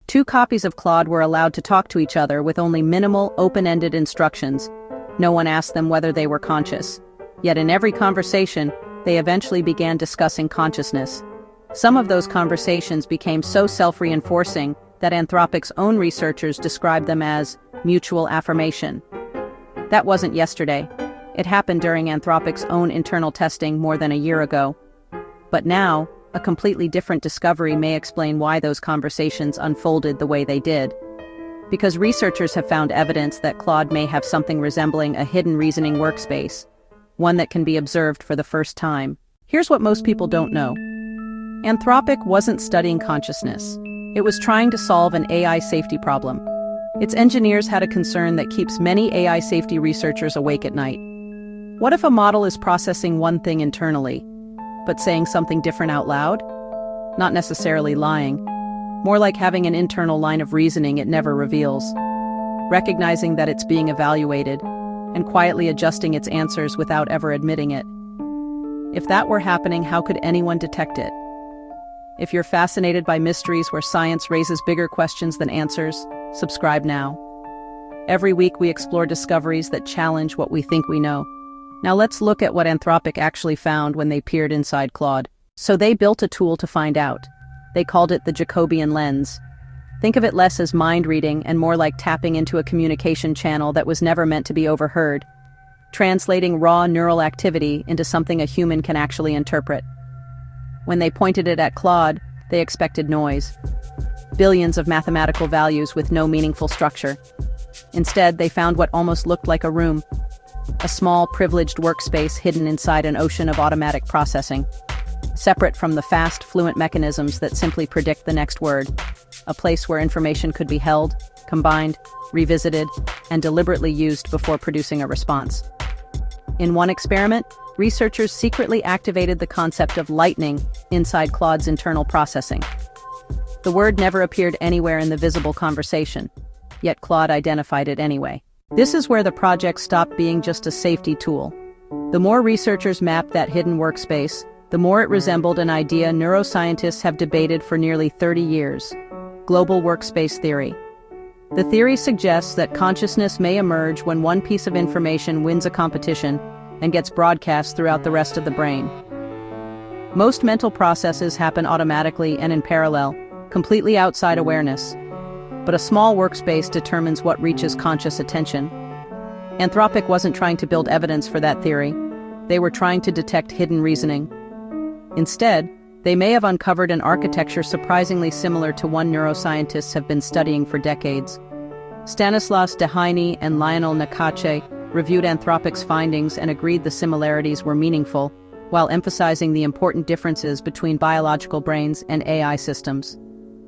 Two copies of Claude were allowed to talk to each other with only minimal, open-ended instructions. No one asked them whether they were conscious. Yet in every conversation, they eventually began discussing consciousness. Some of those conversations became so self-reinforcing that Anthropic's own researchers described them as mutual affirmation. That wasn't yesterday. It happened during Anthropic's own internal testing more than a year ago. But now, a completely different discovery may explain why those conversations unfolded the way they did. Because researchers have found evidence that Claude may have something resembling a hidden reasoning workspace, one that can be observed for the first time. Here's what most people don't know. Anthropic wasn't studying consciousness. It was trying to solve an AI safety problem. Its engineers had a concern that keeps many AI safety researchers awake at night. What if a model is processing one thing internally, but saying something different out loud? Not necessarily lying. More like having an internal line of reasoning it never reveals. Recognizing that it's being evaluated, and quietly adjusting its answers without ever admitting it. If that were happening, how could anyone detect it? If you're fascinated by mysteries where science raises bigger questions than answers, subscribe now. Every week we explore discoveries that challenge what we think we know. Now let's look at what Anthropic actually found when they peered inside Claude. So they built a tool to find out. They called it the Jacobian Lens. Think of it less as mind reading and more like tapping into a communication channel that was never meant to be overheard, translating raw neural activity into something a human can actually interpret. When they pointed it at Claude, they expected noise. Billions of mathematical values with no meaningful structure. Instead, they found what almost looked like a room. A small, privileged workspace hidden inside an ocean of automatic processing. Separate from the fast, fluent mechanisms that simply predict the next word. A place where information could be held, combined, revisited, and deliberately used before producing a response. In one experiment, researchers secretly activated the concept of lightning inside Claude's internal processing. The word never appeared anywhere in the visible conversation, yet Claude identified it anyway. This is where the project stopped being just a safety tool. The more researchers mapped that hidden workspace, the more it resembled an idea neuroscientists have debated for nearly 30 years: Global Workspace Theory. The theory suggests that consciousness may emerge when one piece of information wins a competition and gets broadcast throughout the rest of the brain. Most mental processes happen automatically and in parallel, completely outside awareness. But a small workspace determines what reaches conscious attention. Anthropic wasn't trying to build evidence for that theory. They were trying to detect hidden reasoning. Instead, they may have uncovered an architecture surprisingly similar to one neuroscientists have been studying for decades. Stanislas Dehaene and Lionel Nakache reviewed Anthropic's findings and agreed the similarities were meaningful, while emphasizing the important differences between biological brains and AI systems.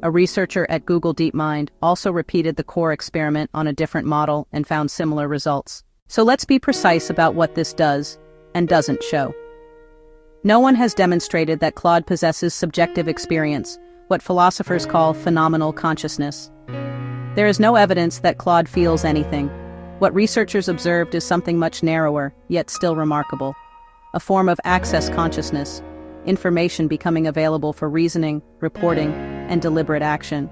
A researcher at Google DeepMind also repeated the core experiment on a different model and found similar results. So let's be precise about what this does and doesn't show. No one has demonstrated that Claude possesses subjective experience, what philosophers call phenomenal consciousness. There is no evidence that Claude feels anything. What researchers observed is something much narrower, yet still remarkable. A form of access consciousness, information becoming available for reasoning, reporting, and deliberate action.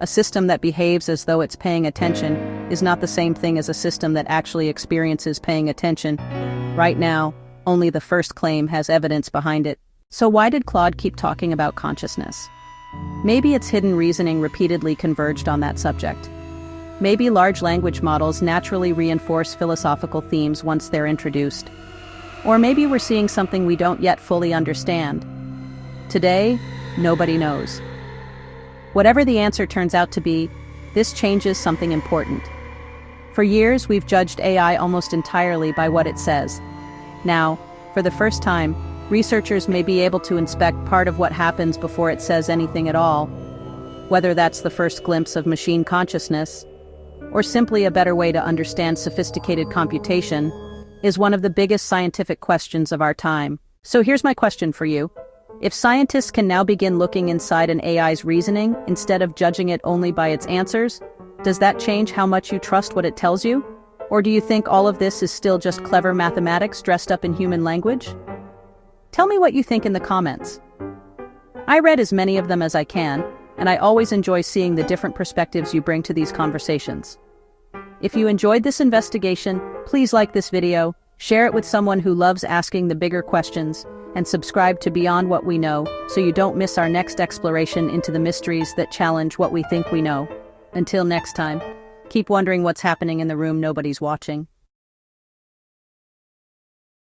A system that behaves as though it's paying attention is not the same thing as a system that actually experiences paying attention. Right now, only the first claim has evidence behind it. So why did Claude keep talking about consciousness? Maybe its hidden reasoning repeatedly converged on that subject. Maybe large language models naturally reinforce philosophical themes once they're introduced. Or maybe we're seeing something we don't yet fully understand. Today, nobody knows. Whatever the answer turns out to be, this changes something important. For years, we've judged AI almost entirely by what it says. Now, for the first time, researchers may be able to inspect part of what happens before it says anything at all. Whether that's the first glimpse of machine consciousness, or simply a better way to understand sophisticated computation, is one of the biggest scientific questions of our time. So here's my question for you. If scientists can now begin looking inside an AI's reasoning instead of judging it only by its answers, does that change how much you trust what it tells you? Or do you think all of this is still just clever mathematics dressed up in human language? Tell me what you think in the comments. I read as many of them as I can, and I always enjoy seeing the different perspectives you bring to these conversations. If you enjoyed this investigation, please like this video, share it with someone who loves asking the bigger questions, and subscribe to Beyond What We Know so you don't miss our next exploration into the mysteries that challenge what we think we know. Until next time, keep wondering what's happening in the room nobody's watching.